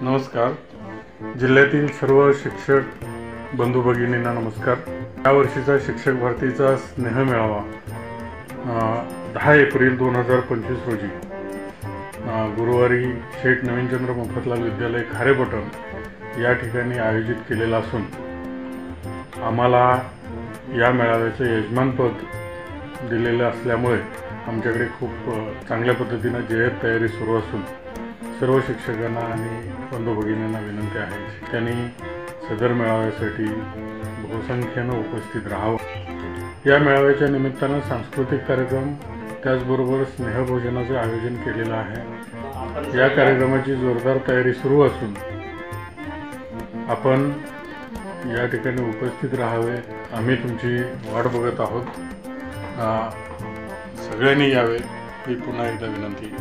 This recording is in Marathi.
नमस्कार. जिल्ह्यातील सर्व शिक्षक बंधू भगिनींना नमस्कार. या वर्षीचा शिक्षक भरतीचा स्नेह मेळावा 10 एप्रिल 2025 रोजी गुरुवारी शेठ नवीनचंद्र मोफतलाल विद्यालय खारेपटण या ठिकाणी आयोजित केलेला असून आम्हाला या मेळाव्याचं यजमानपद दिलेलं असल्यामुळे आमच्याकडे खूप चांगल्या पद्धतीने जय्यत तयारी सुरू असून सर्व शिक्षकांना आणि बंधू भगिनींना विनंती आहे त्यांनी सदर मेळाव्यासाठी बहुसंख्येनं उपस्थित राहावं. या मेळाव्याच्या निमित्तानं सांस्कृतिक कार्यक्रम त्याचबरोबर स्नेहभोजनाचे आयोजन केलेलं आहे. या कार्यक्रमाची जोरदार तयारी सुरू असून आपण या ठिकाणी उपस्थित राहावे. आम्ही तुमची वाट बघत आहोत. सगळ्यांनी यावे ही पुन्हा एकदा विनंती.